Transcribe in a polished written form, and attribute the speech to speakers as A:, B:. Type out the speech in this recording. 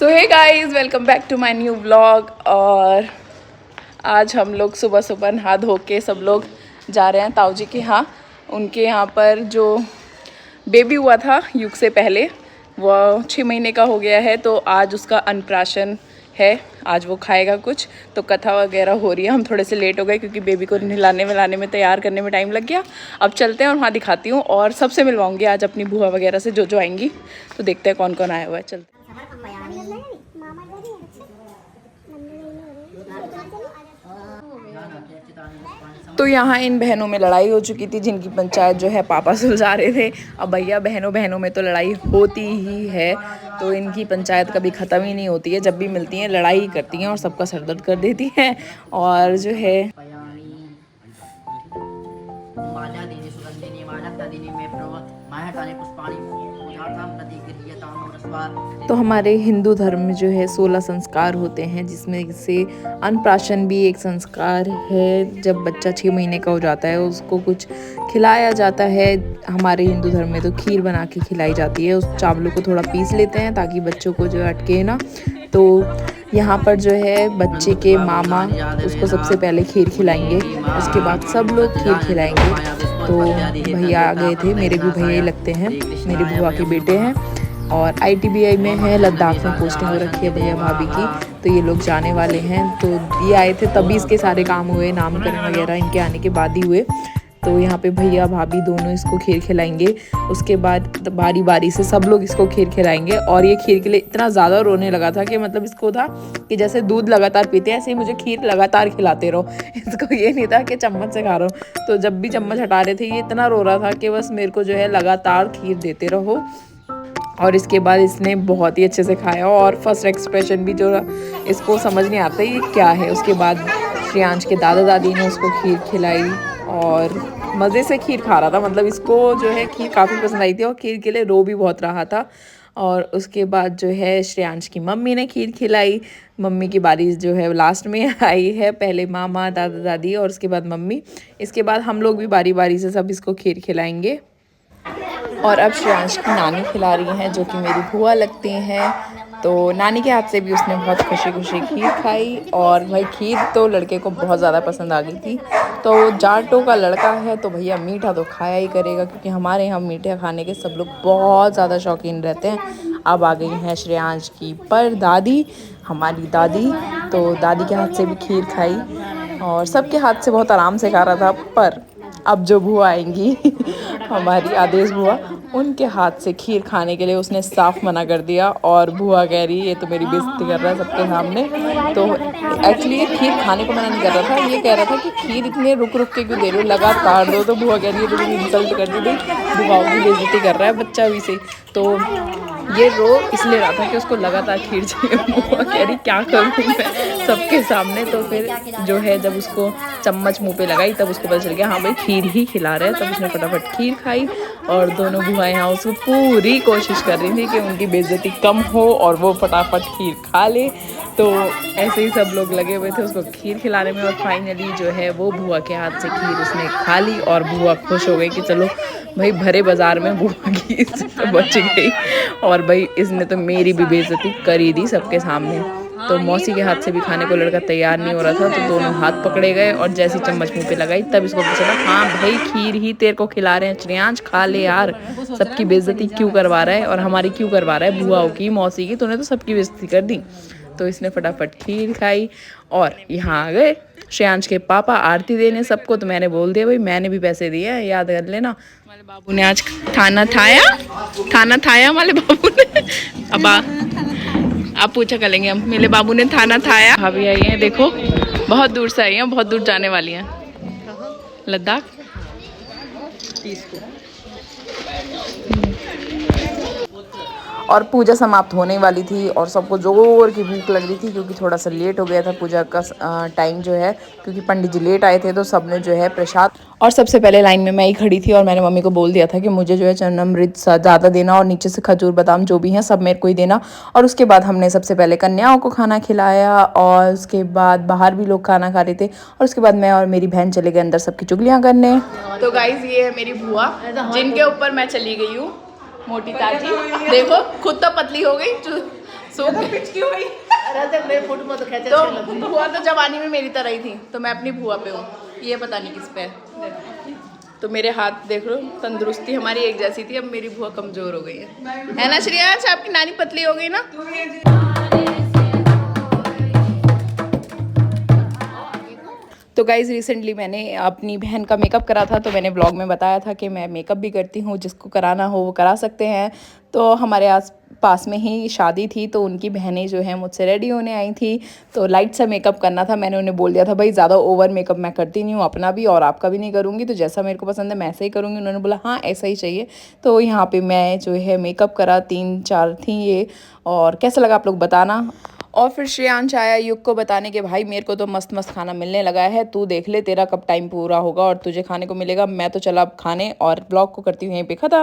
A: So hey guys, welcome back to my new vlog. और आज हम लोग सुबह सुबह नहा धो के सब लोग जा रहे हैं ताऊ जी के यहाँ। उनके यहाँ पर जो बेबी हुआ था युग से पहले, वो 6 महीने का हो गया है, तो आज उसका अन्नप्राशन है। आज वो खाएगा कुछ, तो कथा वगैरह हो रही है। हम थोड़े से लेट हो गए क्योंकि बेबी को नहलाने वहलाने में, तैयार करने में टाइम लग गया। अब चलते हैं और वहाँ दिखाती हूँ और सबसे मिलवाऊंगी आज अपनी बुआ वगैरह से जो आएंगी। तो देखते हैं कौन कौन आया हुआ है। चलते तो यहाँ इन बहनों में लड़ाई हो चुकी थी, जिनकी पंचायत जो है पापा सुलझा रहे थे। अब भैया बहनों में तो लड़ाई होती ही है, तो इनकी पंचायत कभी ख़त्म ही नहीं होती है। जब भी मिलती हैं लड़ाई ही करती हैं और सबका सरदर्द कर देती हैं। और जो है तो हमारे हिंदू धर्म में जो है 16 संस्कार होते हैं, जिसमें से अन्नप्राशन भी एक संस्कार है। जब बच्चा 6 महीने का हो जाता है उसको कुछ खिलाया जाता है। हमारे हिंदू धर्म में तो खीर बना के खिलाई जाती है। उस चावलों को थोड़ा पीस लेते हैं ताकि बच्चों को जो अटके ना। तो यहाँ पर जो है बच्चे के मामा उसको सबसे पहले खीर खिलाएंगे, उसके बाद सब लोग खीर खिलाएंगे। तो भैया आ गए थे, मेरे भी भैया ही लगते हैं, मेरी बुआ के बेटे हैं और ITBI में है, लद्दाख में पोस्टिंग हो रखी है भैया भाभी की। तो ये लोग जाने वाले हैं, तो ये आए थे तभी इसके सारे काम हुए, नामकरण वगैरह इनके आने के बाद ही हुए। तो यहाँ पे भैया भाभी दोनों इसको खीर खिलाएंगे। उसके बाद बारी बारी से सब लोग इसको खीर खिलाएंगे। और ये खीर के लिए इतना ज़्यादा रोने लगा था कि मतलब इसको था कि जैसे दूध लगातार पीते हैं, ऐसे ही मुझे खीर लगातार खिलाते रहो। इसको ये नहीं था कि चम्मच से खा रहा हूँ। तो जब भी चम्मच हटा रहे थे ये इतना रो रहा था कि बस मेरे को जो है लगातार खीर देते रहो। और इसके बाद इसने बहुत ही अच्छे से खाया और फर्स्ट एक्सप्रेशन भी जो इसको समझ नहीं आता ये क्या है। उसके बाद श्रेयांश के दादा दादी ने उसको खीर खिलाई और मज़े से खीर खा रहा था। मतलब इसको जो है खीर काफ़ी पसंद आई थी और खीर के लिए रो भी बहुत रहा था। और उसके बाद जो है श्रेयांश की मम्मी ने खीर खिलाई। मम्मी की बारी जो है लास्ट में आई है, पहले मामा दादा दादी और उसके बाद मम्मी। इसके बाद हम लोग भी बारी बारी से सब इसको खीर खिलाएंगे। और अब श्रेयांश की नानी खिला रही हैं, जो कि मेरी बुआ लगती हैं। तो नानी के हाथ से भी उसने बहुत खुशी खीर खाई। और भाई खीर तो लड़के को बहुत ज़्यादा पसंद आ गई थी। तो जाटों का लड़का है तो भैया मीठा तो खाया ही करेगा, क्योंकि हमारे यहाँ मीठे खाने के सब लोग बहुत ज़्यादा शौकीन रहते हैं। अब आ गई हैं श्रेयांश की पर दादी, हमारी दादी। तो दादी के हाथ से भी खीर खाई और सबके हाथ से बहुत आराम से खा रहा था। पर अब जो बुआ आएंगी हमारी आदेश बुआ, उनके हाथ से खीर खाने के लिए उसने साफ मना कर दिया। और बुआ कह रही ये तो मेरी बेइज्जती कर रहा है सबके सामने। तो एक्चुअली ये खीर खाने को मना नहीं कर रहा था, ये कह रहा था कि खीर इतने रुक के क्यों दे रही हो, लगातार दो। तो बुआ कह रही है तो मेरी इंसल्ट कर दी भाई, बुआओं की बेइज्जती कर रहा है बच्चा भी से। तो ये रो इसलिए रहा था कि उसको लगातार खीर चाहिए। बुआ कह रही क्या करूँ मैं सबके सामने। तो फिर जो है जब उसको चम्मच मुंह पे लगाई तब उसको पता चल गया हाँ भाई खीर ही खिला रहे हैं। तब उसने फटाफट खीर खाई और दोनों बुआएं यहाँ उसको पूरी कोशिश कर रही थी कि उनकी बेइज्जती कम हो और वो फटाफट खीर खा ले। तो ऐसे ही सब लोग लगे हुए थे उसको खीर खिलाने में। और फाइनली जो है वो बुआ के हाथ से खीर उसने खा ली और बुआ खुश हो गई कि चलो भाई भरे बाजार में बुआ की इज्जत बच गई। और भाई इसने तो मेरी भी बेइज्जती कर ही दी सबके सामने। तो मौसी के हाथ से भी खाने को लड़का तैयार नहीं हो रहा था, तो दोनों हाथ पकड़े गए और जैसी चम्मच मुंह पे लगाई तब इसको पता चला हाँ भाई खीर ही तेरे को खिला रहे हैं, श्रेयांश खा ले यार, सबकी बेइज्जती क्यों करवा रहा है और हमारी क्यों करवा रहा है, बुआओं की मौसी की, तूने तो सबकी बेइज्जती कर दी। तो इसने फटाफट खीर खाई और यहाँ आ गए श्रेयांश के पापा आरती देने सबको। तो मैंने बोल दिया भाई मैंने भी पैसे दिए हैं, याद कर लेना। हमारे बाबू ने आज खाना खाया हमारे बाबू ने। अब आप पूछा करेंगे हम, मेरे बाबू ने खाना खाया। भाभी आई हैं देखो, बहुत दूर से आई हैं, बहुत दूर जाने वाली हैं लद्दाख। और पूजा समाप्त होने वाली थी और सबको जोर की भूख लग रही थी, क्योंकि थोड़ा सा लेट हो गया था पूजा का टाइम जो है, क्योंकि पंडित जी लेट आए थे। तो सबने जो है प्रसाद, और सबसे पहले लाइन में मैं ही खड़ी थी और मैंने मम्मी को बोल दिया था कि मुझे जो है चरणामृत ज़्यादा देना और नीचे से खजूर बादाम जो भी हैं सब मेरे को ही देना। और उसके बाद हमने सबसे पहले कन्याओं को खाना खिलाया और उसके बाद बाहर भी लोग खाना खा रहे थे। और उसके बाद मैं और मेरी बहन चले गए अंदर सबकी चुगलियाँ करने। तो गाइज ये है मेरी बुआ, जिनके ऊपर मैं चली गई हूँ, मोटी ताजी। देखो खुद तो पतली हो गई,
B: सो पिच क्यों हुई?
C: अरे तो मेरे फोटो में तो खींचे
B: तो
C: अच्छे लगे।
B: बुआ तो जवानी में मेरी तरह ही थी, तो मैं अपनी बुआ पे हूँ, ये पता नहीं किस पे है। तो मेरे हाथ देख लो, तंदुरुस्ती हमारी एक जैसी थी, अब मेरी बुआ कमजोर हो गई है ना श्रेयांश? आपकी नानी पतली हो गई ना? तो गाइज़ रिसेंटली मैंने अपनी बहन का मेकअप करा था, तो मैंने ब्लॉग में बताया था कि मैं मेकअप भी करती हूँ, जिसको कराना हो वो करा सकते हैं। तो हमारे आस पास में ही शादी थी, तो उनकी बहनें जो हैं मुझसे रेडी होने आई थी, तो लाइट सा मेकअप करना था। मैंने उन्हें बोल दिया था भाई ज़्यादा ओवर मेकअप मैं करती नहीं हूँ, अपना भी और आपका भी नहीं करूँगी, तो जैसा मेरे को पसंद है मैं ऐसा ही करूँगी। उन्होंने बोला हाँ ऐसा ही चाहिए। तो यहाँ पर मैं जो है मेकअप करा, 3-4 थी ये, और कैसा लगा आप लोग बताना। और फिर श्रेयांश आया युग को बताने के भाई मेरे को तो मस्त मस्त खाना मिलने लगा है, तू देख ले तेरा कब टाइम पूरा होगा और तुझे खाने को मिलेगा। मैं तो चला अब खाने, और ब्लॉग को करती हूँ यहीं पे खत्म।